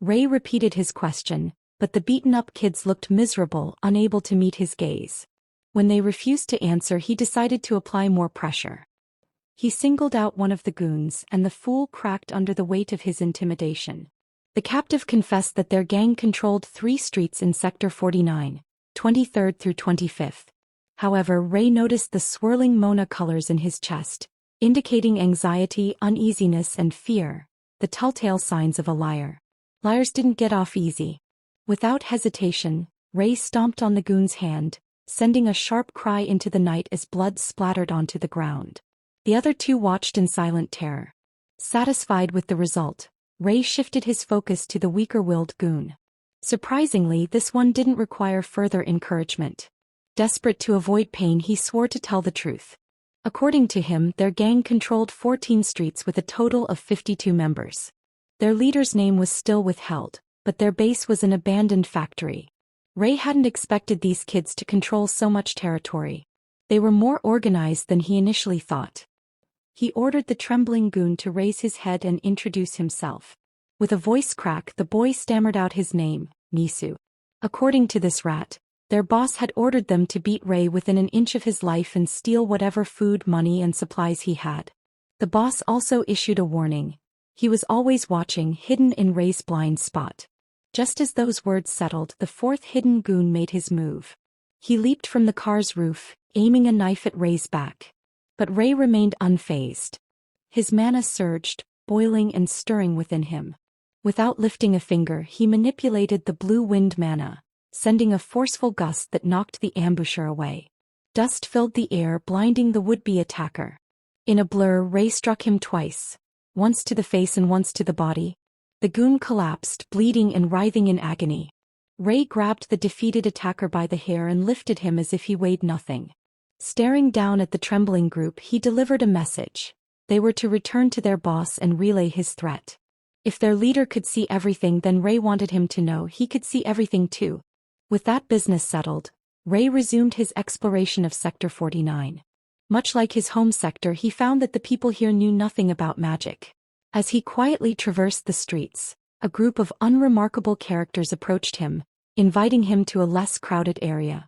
Ray repeated his question, but the beaten-up kids looked miserable, unable to meet his gaze. When they refused to answer, he decided to apply more pressure. He singled out one of the goons, and the fool cracked under the weight of his intimidation. The captive confessed that their gang controlled 3 streets in Sector 49, 23rd through 25th. However, Ray noticed the swirling Mona colors in his chest, indicating anxiety, uneasiness, and fear, the telltale signs of a liar. Liars didn't get off easy. Without hesitation, Ray stomped on the goon's hand, sending a sharp cry into the night as blood splattered onto the ground. The other 2 watched in silent terror. Satisfied with the result, Ray shifted his focus to the weaker-willed goon. Surprisingly, this one didn't require further encouragement. Desperate to avoid pain, he swore to tell the truth. According to him, their gang controlled 14 streets with a total of 52 members. Their leader's name was still withheld, but their base was an abandoned factory. Ray hadn't expected these kids to control so much territory. They were more organized than he initially thought. He ordered the trembling goon to raise his head and introduce himself. With a voice crack, the boy stammered out his name, Nisu. According to this rat, their boss had ordered them to beat Ray within an inch of his life and steal whatever food, money, and supplies he had. The boss also issued a warning. He was always watching, hidden in Ray's blind spot. Just as those words settled, the 4th hidden goon made his move. He leaped from the car's roof, aiming a knife at Ray's back. But Ray remained unfazed. His mana surged, boiling and stirring within him. Without lifting a finger, he manipulated the blue wind mana, sending a forceful gust that knocked the ambusher away. Dust filled the air, blinding the would-be attacker. In a blur, Ray struck him twice, once to the face and once to the body. The goon collapsed, bleeding and writhing in agony. Ray grabbed the defeated attacker by the hair and lifted him as if he weighed nothing. Staring down at the trembling group, he delivered a message. They were to return to their boss and relay his threat. If their leader could see everything, then Ray wanted him to know he could see everything too. With that business settled, Ray resumed his exploration of Sector 49. Much like his home sector, he found that the people here knew nothing about magic. As he quietly traversed the streets, a group of unremarkable characters approached him, inviting him to a less crowded area.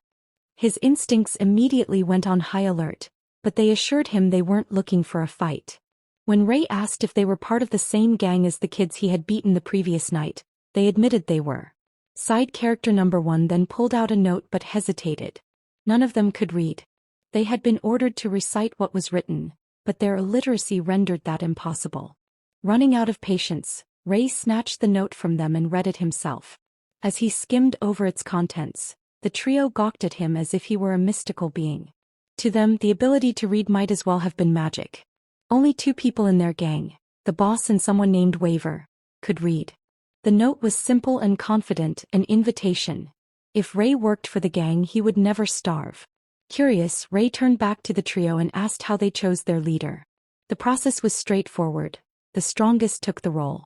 His instincts immediately went on high alert, but they assured him they weren't looking for a fight. When Ray asked if they were part of the same gang as the kids he had beaten the previous night, they admitted they were. Side character number 1 then pulled out a note but hesitated. None of them could read. They had been ordered to recite what was written, but their illiteracy rendered that impossible. Running out of patience, Ray snatched the note from them and read it himself. As he skimmed over its contents, the trio gawked at him as if he were a mystical being. To them, the ability to read might as well have been magic. Only 2 people in their gang, the boss and someone named Waver, could read. The note was simple and confident, an invitation. If Ray worked for the gang, he would never starve. Curious, Ray turned back to the trio and asked how they chose their leader. The process was straightforward. The strongest took the role.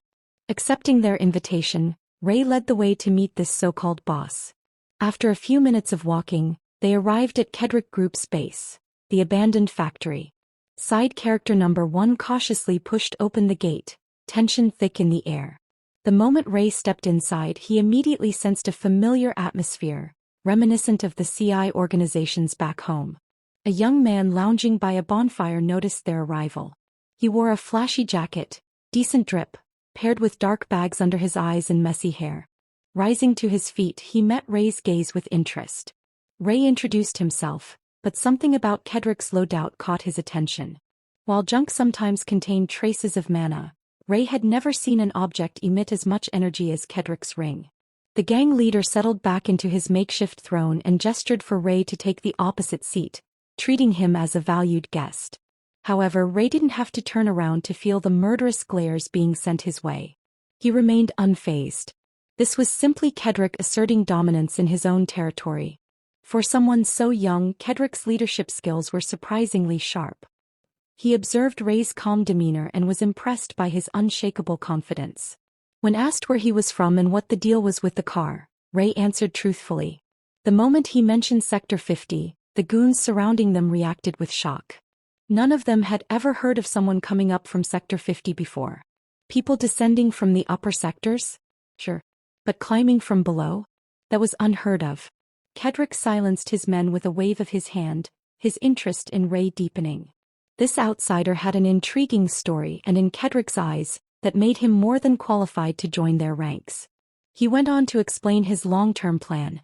Accepting their invitation, Ray led the way to meet this so-called boss. After a few minutes of walking, they arrived at Kedrick Group's base, the abandoned factory. Side character number 1 cautiously pushed open the gate, tension thick in the air. The moment Ray stepped inside, he immediately sensed a familiar atmosphere, reminiscent of the CI organizations back home. A young man lounging by a bonfire noticed their arrival. He wore a flashy jacket, decent drip, paired with dark bags under his eyes and messy hair. Rising to his feet, he met Ray's gaze with interest. Ray introduced himself, but something about Kedrick's loadout caught his attention. While junk sometimes contained traces of mana, Ray had never seen an object emit as much energy as Kedrick's ring. The gang leader settled back into his makeshift throne and gestured for Ray to take the opposite seat, treating him as a valued guest. However, Ray didn't have to turn around to feel the murderous glares being sent his way. He remained unfazed. This was simply Kedrick asserting dominance in his own territory. For someone so young, Kedrick's leadership skills were surprisingly sharp. He observed Ray's calm demeanor and was impressed by his unshakable confidence. When asked where he was from and what the deal was with the car, Ray answered truthfully. The moment he mentioned Sector 50, the goons surrounding them reacted with shock. None of them had ever heard of someone coming up from Sector 50 before. People descending from the upper sectors? Sure. But climbing from below? That was unheard of. Kedrick silenced his men with a wave of his hand, his interest in Ray deepening. This outsider had an intriguing story and in Kedrick's eyes, that made him more than qualified to join their ranks. He went on to explain his long-term plan.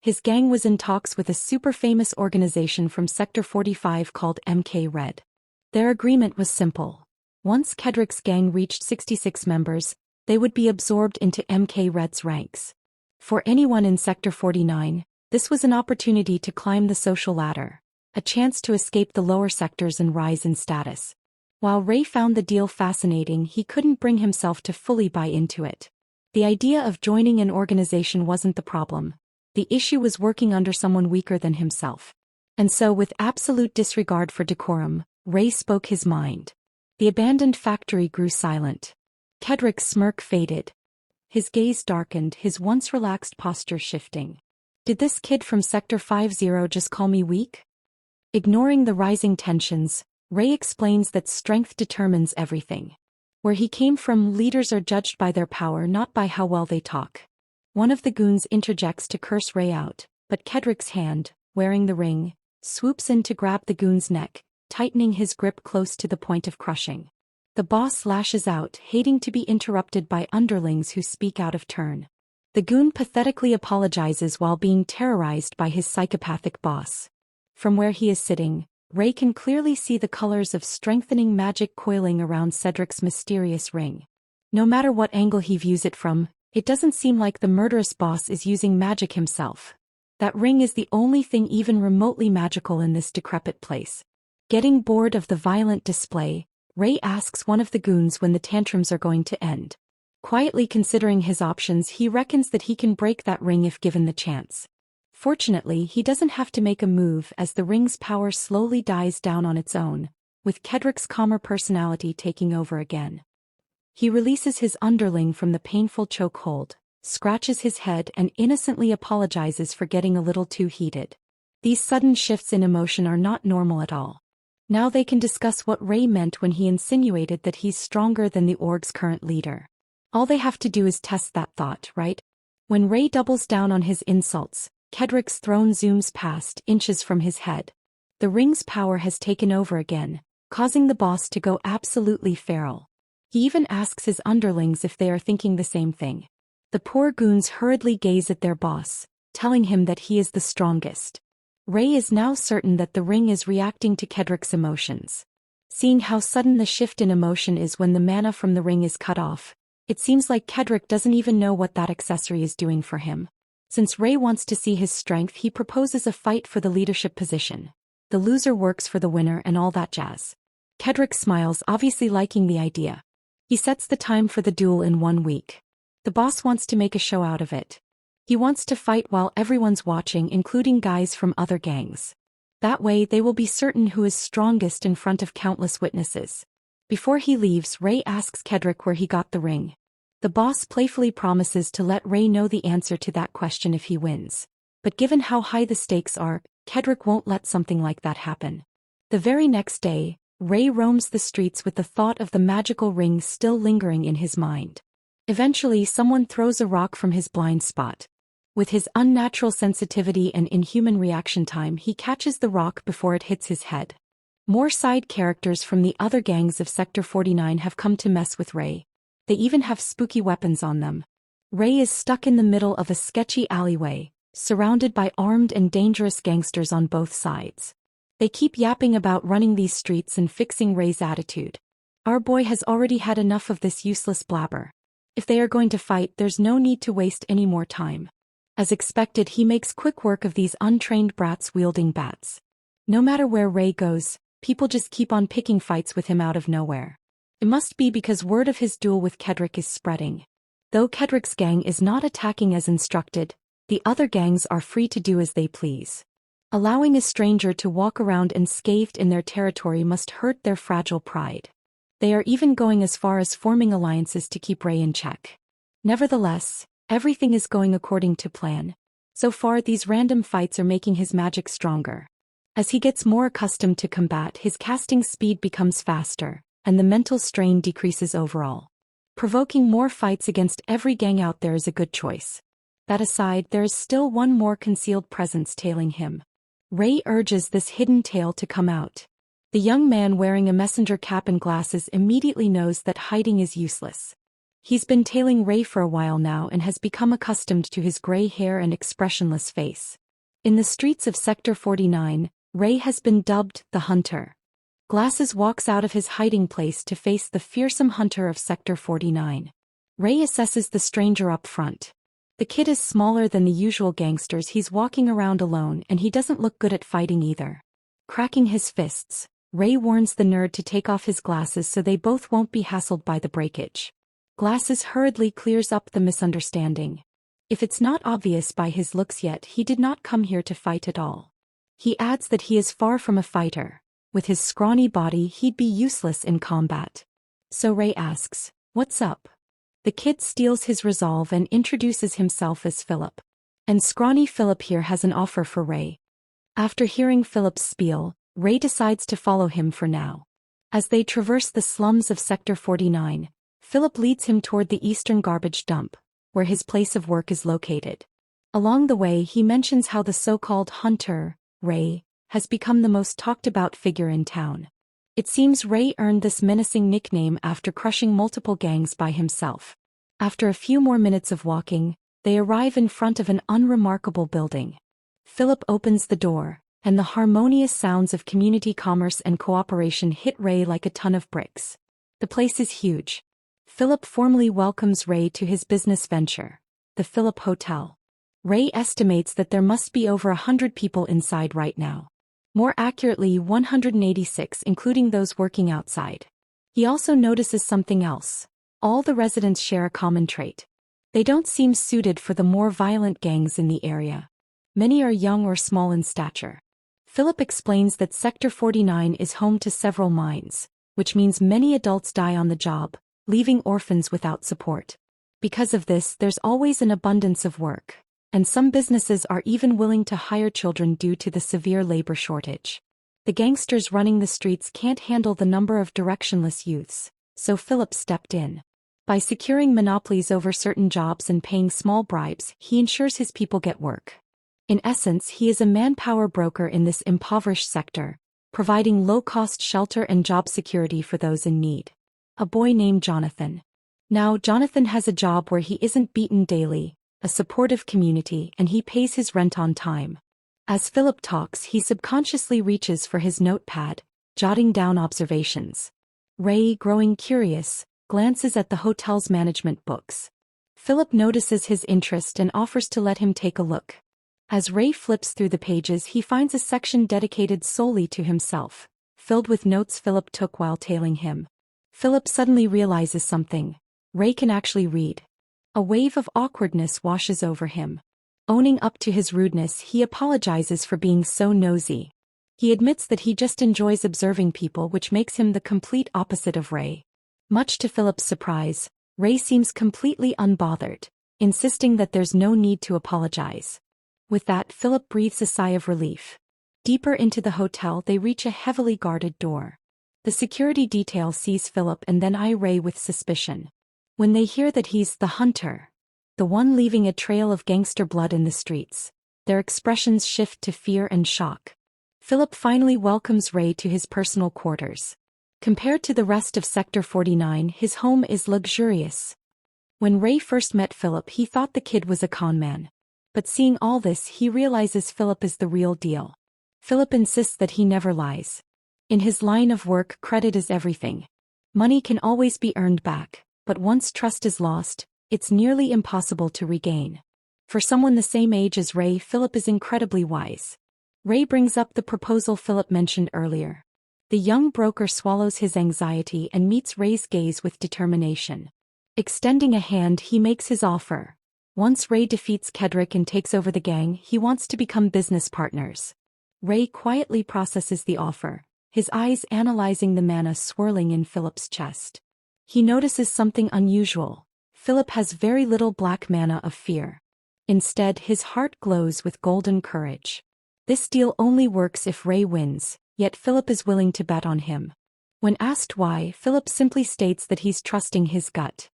His gang was in talks with a super-famous organization from Sector 45 called MK Red. Their agreement was simple. Once Kedrick's gang reached 66 members, they would be absorbed into MK Red's ranks. For anyone in Sector 49, this was an opportunity to climb the social ladder, a chance to escape the lower sectors and rise in status. While Ray found the deal fascinating, he couldn't bring himself to fully buy into it. The idea of joining an organization wasn't the problem. The issue was working under someone weaker than himself. And so, with absolute disregard for decorum, Ray spoke his mind. The abandoned factory grew silent. Kedrick's smirk faded. His gaze darkened, his once relaxed posture shifting. Did this kid from Sector 50 just call me weak? Ignoring the rising tensions, Ray explains that strength determines everything. Where he came from, leaders are judged by their power, not by how well they talk. One of the goons interjects to curse Ray out, but Kedrick's hand, wearing the ring, swoops in to grab the goon's neck, tightening his grip close to the point of crushing. The boss lashes out, hating to be interrupted by underlings who speak out of turn. The goon pathetically apologizes while being terrorized by his psychopathic boss. From where he is sitting, Ray can clearly see the colors of strengthening magic coiling around Cedric's mysterious ring. No matter what angle he views it from, it doesn't seem like the murderous boss is using magic himself. That ring is the only thing even remotely magical in this decrepit place. Getting bored of the violent display, Ray asks one of the goons when the tantrums are going to end. Quietly considering his options, he reckons that he can break that ring if given the chance. Fortunately, he doesn't have to make a move as the ring's power slowly dies down on its own, with Kedrick's calmer personality taking over again. He releases his underling from the painful chokehold, scratches his head and innocently apologizes for getting a little too heated. These sudden shifts in emotion are not normal at all. Now they can discuss what Ray meant when he insinuated that he's stronger than the org's current leader. All they have to do is test that thought, right? When Ray doubles down on his insults, Kedrick's throne zooms past, inches from his head. The ring's power has taken over again, causing the boss to go absolutely feral. He even asks his underlings if they are thinking the same thing. The poor goons hurriedly gaze at their boss, telling him that he is the strongest. Ray is now certain that the ring is reacting to Kedrick's emotions. Seeing how sudden the shift in emotion is when the mana from the ring is cut off, it seems like Kedrick doesn't even know what that accessory is doing for him. Since Ray wants to see his strength, he proposes a fight for the leadership position. The loser works for the winner and all that jazz. Kedrick smiles, obviously liking the idea. He sets the time for the duel in 1 week. The boss wants to make a show out of it. He wants to fight while everyone's watching, including guys from other gangs. That way they will be certain who is strongest in front of countless witnesses. Before he leaves, Ray asks Kedrick where he got the ring. The boss playfully promises to let Ray know the answer to that question if he wins. But given how high the stakes are, Kedrick won't let something like that happen. The very next day, Ray roams the streets with the thought of the magical ring still lingering in his mind. Eventually, someone throws a rock from his blind spot. With his unnatural sensitivity and inhuman reaction time, he catches the rock before it hits his head. More side characters from the other gangs of Sector 49 have come to mess with Ray. They even have spooky weapons on them. Ray is stuck in the middle of a sketchy alleyway, surrounded by armed and dangerous gangsters on both sides. They keep yapping about running these streets and fixing Ray's attitude. Our boy has already had enough of this useless blabber. If they are going to fight, there's no need to waste any more time. As expected, he makes quick work of these untrained brats wielding bats. No matter where Ray goes, people just keep on picking fights with him out of nowhere. It must be because word of his duel with Kedrick is spreading. Though Kedrick's gang is not attacking as instructed, the other gangs are free to do as they please. Allowing a stranger to walk around unscathed in their territory must hurt their fragile pride. They are even going as far as forming alliances to keep Ray in check. Nevertheless, everything is going according to plan. So far, these random fights are making his magic stronger. As he gets more accustomed to combat, his casting speed becomes faster, and the mental strain decreases overall. Provoking more fights against every gang out there is a good choice. That aside, there is still one more concealed presence tailing him. Ray urges this hidden tail to come out. The young man wearing a messenger cap and glasses immediately knows that hiding is useless. He's been tailing Ray for a while now and has become accustomed to his gray hair and expressionless face. In the streets of Sector 49, Ray has been dubbed the Hunter. Glasses walks out of his hiding place to face the fearsome hunter of Sector 49. Ray assesses the stranger up front. The kid is smaller than the usual gangsters he's walking around alone, and he doesn't look good at fighting either. Cracking his fists, Ray warns the nerd to take off his glasses so they both won't be hassled by the breakage. Glasses hurriedly clears up the misunderstanding. If it's not obvious by his looks yet, he did not come here to fight at all. He adds that he is far from a fighter. With his scrawny body, he'd be useless in combat. So Ray asks, "What's up?" The kid steals his resolve and introduces himself as Philip. And scrawny Philip here has an offer for Ray. After hearing Philip's spiel, Ray decides to follow him for now. As they traverse the slums of Sector 49, Philip leads him toward the eastern garbage dump, where his place of work is located. Along the way, he mentions how the so-called hunter, Ray, has become the most talked-about figure in town. It seems Ray earned this menacing nickname after crushing multiple gangs by himself. After a few more minutes of walking, they arrive in front of an unremarkable building. Philip opens the door, and the harmonious sounds of community commerce and cooperation hit Ray like a ton of bricks. The place is huge. Philip formally welcomes Ray to his business venture, the Philip Hotel. Ray estimates that there must be over 100 people inside right now. More accurately, 186, including those working outside. He also notices something else. All the residents share a common trait. They don't seem suited for the more violent gangs in the area. Many are young or small in stature. Philip explains that Sector 49 is home to several mines, which means many adults die on the job, leaving orphans without support. Because of this, there's always an abundance of work, and some businesses are even willing to hire children due to the severe labor shortage. The gangsters running the streets can't handle the number of directionless youths, so Philip stepped in. By securing monopolies over certain jobs and paying small bribes, he ensures his people get work. In essence, he is a manpower broker in this impoverished sector, providing low-cost shelter and job security for those in need. A boy named Jonathan. Now, Jonathan has a job where he isn't beaten daily, a supportive community, and he pays his rent on time. As Philip talks, he subconsciously reaches for his notepad, jotting down observations. Ray, growing curious, glances at the hotel's management books. Philip notices his interest and offers to let him take a look. As Ray flips through the pages, he finds a section dedicated solely to himself, filled with notes Philip took while tailing him. Philip suddenly realizes something. Ray can actually read. A wave of awkwardness washes over him. Owning up to his rudeness, he apologizes for being so nosy. He admits that he just enjoys observing people, which makes him the complete opposite of Ray. Much to Philip's surprise, Ray seems completely unbothered, insisting that there's no need to apologize. With that, Philip breathes a sigh of relief. Deeper into the hotel, they reach a heavily guarded door. The security detail sees Philip and then eye Ray with suspicion. When they hear that he's the hunter, the one leaving a trail of gangster blood in the streets, their expressions shift to fear and shock. Philip finally welcomes Ray to his personal quarters. Compared to the rest of Sector 49, his home is luxurious. When Ray first met Philip, he thought the kid was a con man. But seeing all this, he realizes Philip is the real deal. Philip insists that he never lies. In his line of work, credit is everything. Money can always be earned back, but once trust is lost, it's nearly impossible to regain. For someone the same age as Ray, Philip is incredibly wise. Ray brings up the proposal Philip mentioned earlier. The young broker swallows his anxiety and meets Ray's gaze with determination. Extending a hand, he makes his offer. Once Ray defeats Kedrick and takes over the gang, he wants to become business partners. Ray quietly processes the offer, his eyes analyzing the mana swirling in Philip's chest. He notices something unusual. Philip has very little black mana of fear. Instead, his heart glows with golden courage. This deal only works if Ray wins, yet Philip is willing to bet on him. When asked why, Philip simply states that he's trusting his gut.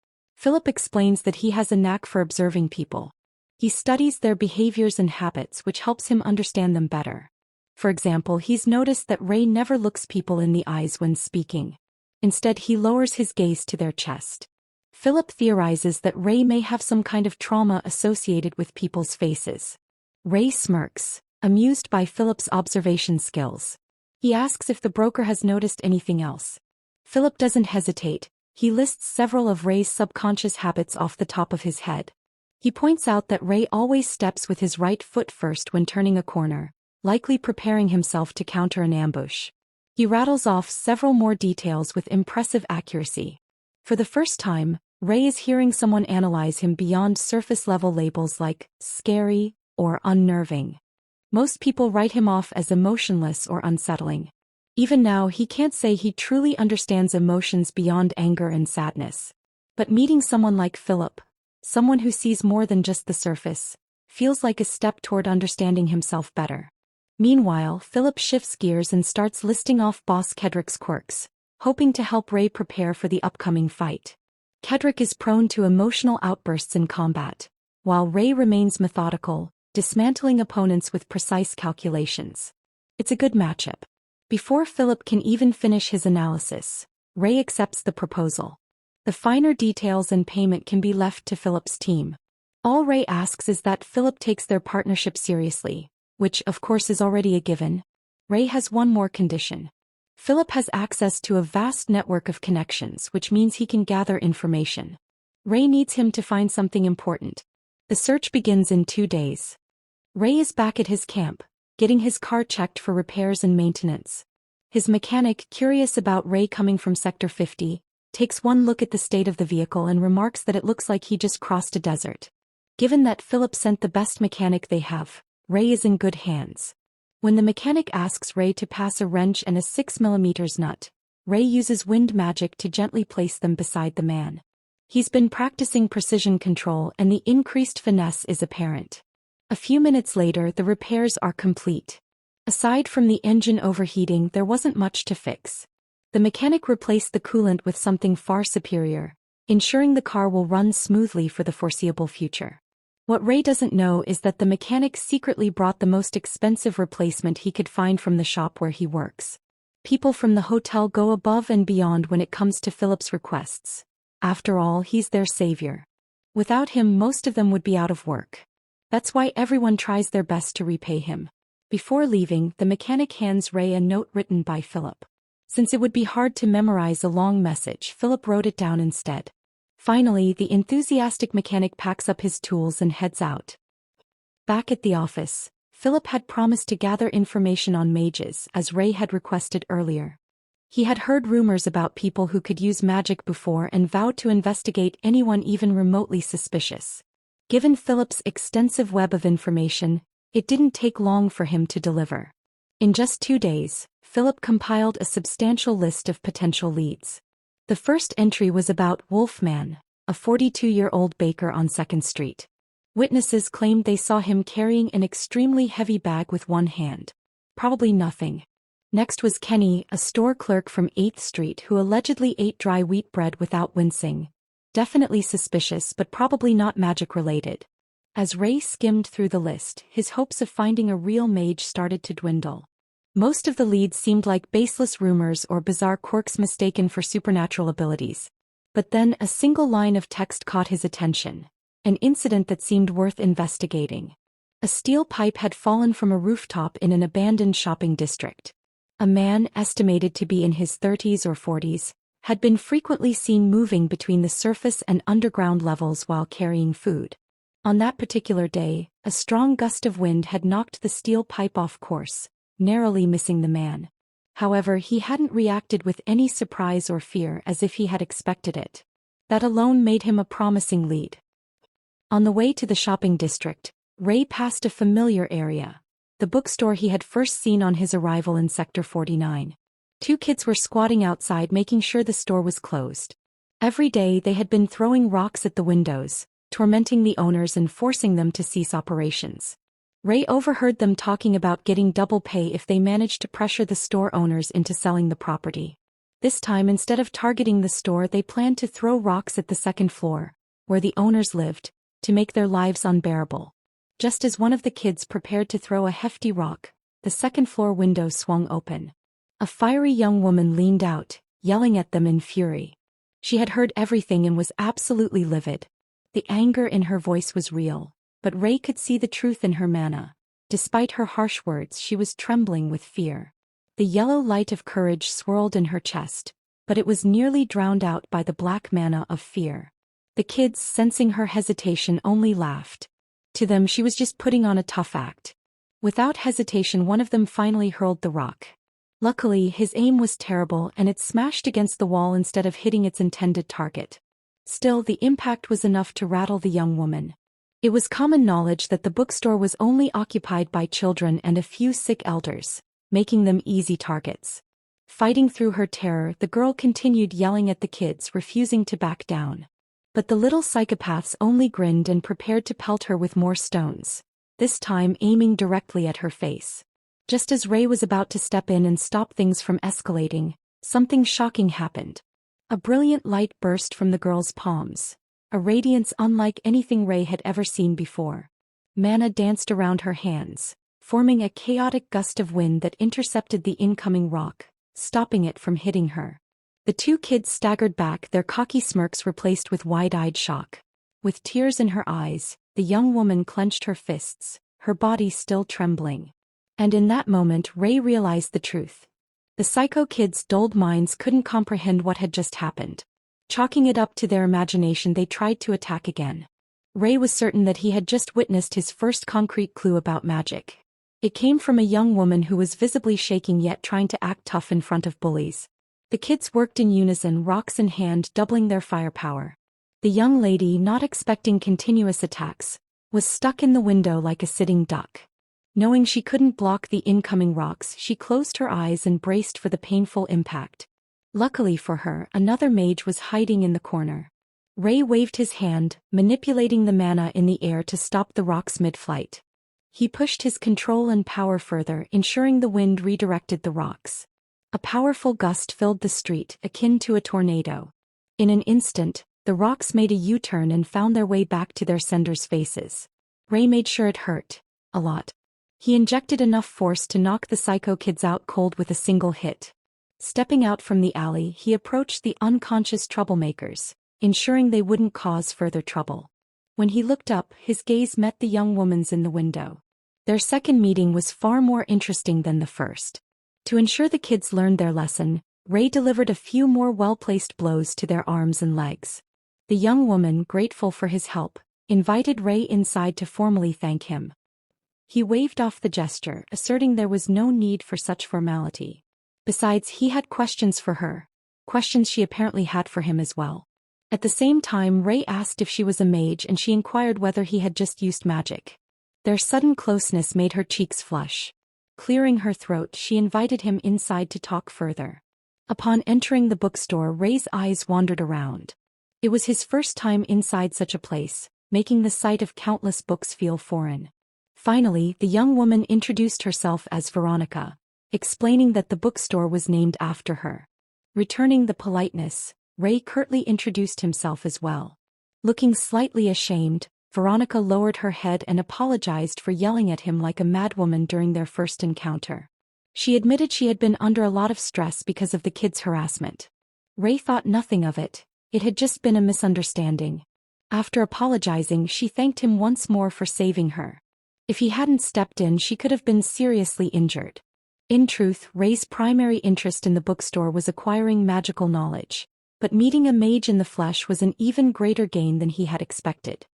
Philip explains that he has a knack for observing people. He studies their behaviors and habits, which helps him understand them better. For example, he's noticed that Ray never looks people in the eyes when speaking. Instead, he lowers his gaze to their chest. Philip theorizes that Ray may have some kind of trauma associated with people's faces. Ray smirks, amused by Philip's observation skills. He asks if the broker has noticed anything else. Philip doesn't hesitate. He lists several of Ray's subconscious habits off the top of his head. He points out that Ray always steps with his right foot first when turning a corner, likely preparing himself to counter an ambush. He rattles off several more details with impressive accuracy. For the first time, Ray is hearing someone analyze him beyond surface-level labels like scary or unnerving. Most people write him off as emotionless or unsettling. Even now, he can't say he truly understands emotions beyond anger and sadness. But meeting someone like Philip, someone who sees more than just the surface, feels like a step toward understanding himself better. Meanwhile, Philip shifts gears and starts listing off Boss Kedrick's quirks, hoping to help Ray prepare for the upcoming fight. Kedrick is prone to emotional outbursts in combat, while Ray remains methodical, dismantling opponents with precise calculations. It's a good matchup. Before Philip can even finish his analysis, Ray accepts the proposal. The finer details and payment can be left to Philip's team. All Ray asks is that Philip takes their partnership seriously, which of course is already a given. Ray has one more condition. Philip has access to a vast network of connections, which means he can gather information. Ray needs him to find something important. The search begins in 2 days. Ray is back at his camp, getting his car checked for repairs and maintenance. His mechanic, curious about Ray coming from Sector 50, takes one look at the state of the vehicle and remarks that it looks like he just crossed a desert. Given that Philip sent the best mechanic they have, Ray is in good hands. When the mechanic asks Ray to pass a wrench and a 6mm nut, Ray uses wind magic to gently place them beside the man. He's been practicing precision control and the increased finesse is apparent. A few minutes later, the repairs are complete. Aside from the engine overheating, there wasn't much to fix. The mechanic replaced the coolant with something far superior, ensuring the car will run smoothly for the foreseeable future. What Ray doesn't know is that the mechanic secretly brought the most expensive replacement he could find from the shop where he works. People from the hotel go above and beyond when it comes to Philip's requests. After all, he's their savior. Without him, most of them would be out of work. That's why everyone tries their best to repay him. Before leaving, the mechanic hands Ray a note written by Philip. Since it would be hard to memorize a long message, Philip wrote it down instead. Finally, the enthusiastic mechanic packs up his tools and heads out. Back at the office, Philip had promised to gather information on mages, as Ray had requested earlier. He had heard rumors about people who could use magic before and vowed to investigate anyone even remotely suspicious. Given Philip's extensive web of information, it didn't take long for him to deliver. In just 2 days, Philip compiled a substantial list of potential leads. The first entry was about Wolfman, a 42-year-old baker on 2nd Street. Witnesses claimed they saw him carrying an extremely heavy bag with one hand. Probably nothing. Next was Kenny, a store clerk from 8th Street who allegedly ate dry wheat bread without wincing. Definitely suspicious, but probably not magic-related. As Ray skimmed through the list, his hopes of finding a real mage started to dwindle. Most of the leads seemed like baseless rumors or bizarre quirks mistaken for supernatural abilities. But then a single line of text caught his attention. An incident that seemed worth investigating. A steel pipe had fallen from a rooftop in an abandoned shopping district. A man, estimated to be in his 30s or 40s, had been frequently seen moving between the surface and underground levels while carrying food. On that particular day, a strong gust of wind had knocked the steel pipe off course, narrowly missing the man. However, he hadn't reacted with any surprise or fear as if he had expected it. That alone made him a promising lead. On the way to the shopping district, Ray passed a familiar area, the bookstore he had first seen on his arrival in Sector 49. 2 kids were squatting outside making sure the store was closed. Every day they had been throwing rocks at the windows, tormenting the owners and forcing them to cease operations. Ray overheard them talking about getting double pay if they managed to pressure the store owners into selling the property. This time, instead of targeting the store, they planned to throw rocks at the second floor, where the owners lived, to make their lives unbearable. Just as one of the kids prepared to throw a hefty rock, the second floor window swung open. A fiery young woman leaned out, yelling at them in fury. She had heard everything and was absolutely livid. The anger in her voice was real, but Ray could see the truth in her manner. Despite her harsh words, she was trembling with fear. The yellow light of courage swirled in her chest, but it was nearly drowned out by the black mana of fear. The kids, sensing her hesitation, only laughed. To them, she was just putting on a tough act. Without hesitation, one of them finally hurled the rock. Luckily, his aim was terrible and it smashed against the wall instead of hitting its intended target. Still, the impact was enough to rattle the young woman. It was common knowledge that the bookstore was only occupied by children and a few sick elders, making them easy targets. Fighting through her terror, the girl continued yelling at the kids, refusing to back down. But the little psychopaths only grinned and prepared to pelt her with more stones, this time aiming directly at her face. Just as Ray was about to step in and stop things from escalating, something shocking happened. A brilliant light burst from the girl's palms, a radiance unlike anything Ray had ever seen before. Mana danced around her hands, forming a chaotic gust of wind that intercepted the incoming rock, stopping it from hitting her. The two kids staggered back, their cocky smirks replaced with wide-eyed shock. With tears in her eyes, the young woman clenched her fists, her body still trembling. And in that moment, Ray realized the truth. The psycho kids' dulled minds couldn't comprehend what had just happened. Chalking it up to their imagination, they tried to attack again. Ray was certain that he had just witnessed his first concrete clue about magic. It came from a young woman who was visibly shaking yet trying to act tough in front of bullies. The kids worked in unison, rocks in hand, doubling their firepower. The young lady, not expecting continuous attacks, was stuck in the window like a sitting duck. Knowing she couldn't block the incoming rocks, she closed her eyes and braced for the painful impact. Luckily for her, another mage was hiding in the corner. Ray waved his hand, manipulating the mana in the air to stop the rocks mid-flight. He pushed his control and power further, ensuring the wind redirected the rocks. A powerful gust filled the street, akin to a tornado. In an instant, the rocks made a U-turn and found their way back to their senders' faces. Ray made sure it hurt. A lot. He injected enough force to knock the psycho kids out cold with a single hit. Stepping out from the alley, he approached the unconscious troublemakers, ensuring they wouldn't cause further trouble. When he looked up, his gaze met the young woman's in the window. Their second meeting was far more interesting than the first. To ensure the kids learned their lesson, Ray delivered a few more well-placed blows to their arms and legs. The young woman, grateful for his help, invited Ray inside to formally thank him. He waved off the gesture, asserting there was no need for such formality. Besides, he had questions for her. Questions she apparently had for him as well. At the same time, Ray asked if she was a mage and she inquired whether he had just used magic. Their sudden closeness made her cheeks flush. Clearing her throat, she invited him inside to talk further. Upon entering the bookstore, Ray's eyes wandered around. It was his first time inside such a place, making the sight of countless books feel foreign. Finally, the young woman introduced herself as Veronica, explaining that the bookstore was named after her. Returning the politeness, Ray curtly introduced himself as well. Looking slightly ashamed, Veronica lowered her head and apologized for yelling at him like a madwoman during their first encounter. She admitted she had been under a lot of stress because of the kids' harassment. Ray thought nothing of it. It had just been a misunderstanding. After apologizing, she thanked him once more for saving her. If he hadn't stepped in, she could have been seriously injured. In truth, Ray's primary interest in the bookstore was acquiring magical knowledge, but meeting a mage in the flesh was an even greater gain than he had expected.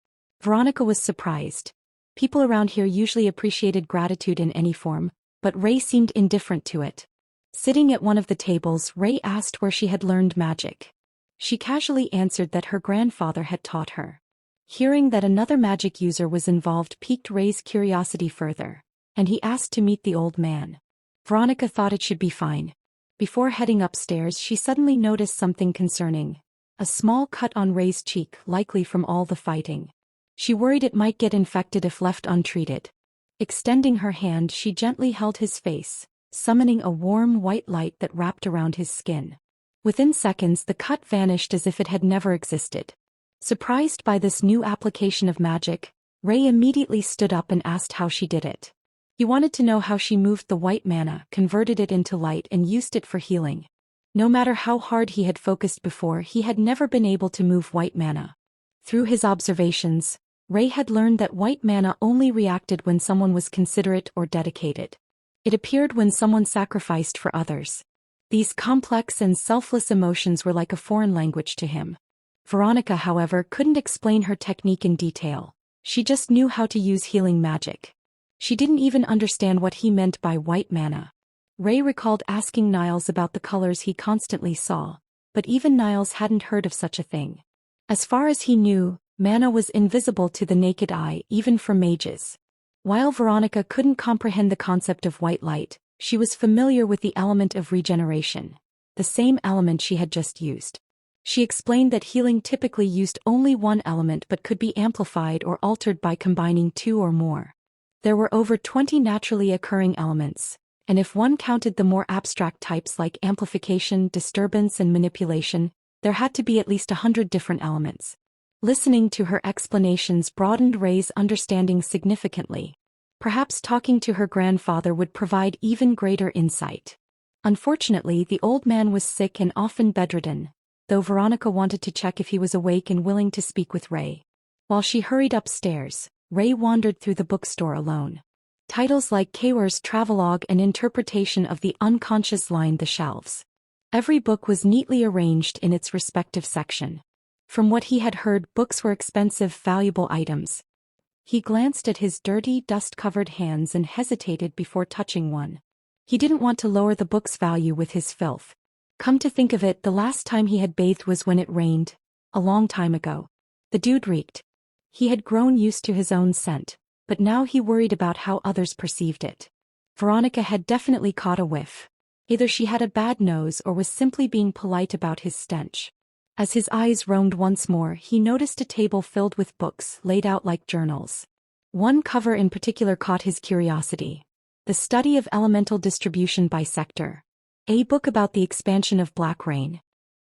Veronica was surprised. People around here usually appreciated gratitude in any form, but Ray seemed indifferent to it. Sitting at one of the tables, Ray asked where she had learned magic. She casually answered that her grandfather had taught her. Hearing that another magic user was involved piqued Ray's curiosity further, and he asked to meet the old man. Veronica thought it should be fine. Before heading upstairs, she suddenly noticed something concerning. A small cut on Ray's cheek, likely from all the fighting. She worried it might get infected if left untreated. Extending her hand, she gently held his face, summoning a warm white light that wrapped around his skin. Within seconds the cut vanished as if it had never existed. Surprised by this new application of magic, Ray immediately stood up and asked how she did it. He wanted to know how she moved the white mana, converted it into light and used it for healing. No matter how hard he had focused before, he had never been able to move white mana. Through his observations, Ray had learned that white mana only reacted when someone was considerate or dedicated. It appeared when someone sacrificed for others. These complex and selfless emotions were like a foreign language to him. Veronica, however, couldn't explain her technique in detail. She just knew how to use healing magic. She didn't even understand what he meant by white mana. Ray recalled asking Niles about the colors he constantly saw, but even Niles hadn't heard of such a thing. As far as he knew, mana was invisible to the naked eye, even for mages. While Veronica couldn't comprehend the concept of white light, she was familiar with the element of regeneration, the same element she had just used. She explained that healing typically used only one element but could be amplified or altered by combining two or more. There were over 20 naturally occurring elements, and if one counted the more abstract types like amplification, disturbance, and manipulation, there had to be at least 100 different elements. Listening to her explanations broadened Ray's understanding significantly. Perhaps talking to her grandfather would provide even greater insight. Unfortunately, the old man was sick and often bedridden, though Veronica wanted to check if he was awake and willing to speak with Ray. While she hurried upstairs, Ray wandered through the bookstore alone. Titles like Kawer's Travelogue and Interpretation of the Unconscious lined the shelves. Every book was neatly arranged in its respective section. From what he had heard, books were expensive, valuable items. He glanced at his dirty, dust-covered hands and hesitated before touching one. He didn't want to lower the book's value with his filth. Come to think of it, the last time he had bathed was when it rained, a long time ago. The dude reeked. He had grown used to his own scent, but now he worried about how others perceived it. Veronica had definitely caught a whiff. Either she had a bad nose or was simply being polite about his stench. As his eyes roamed once more, he noticed a table filled with books laid out like journals. One cover in particular caught his curiosity. The Study of Elemental Distribution by Sector. A book about the expansion of Black Rain.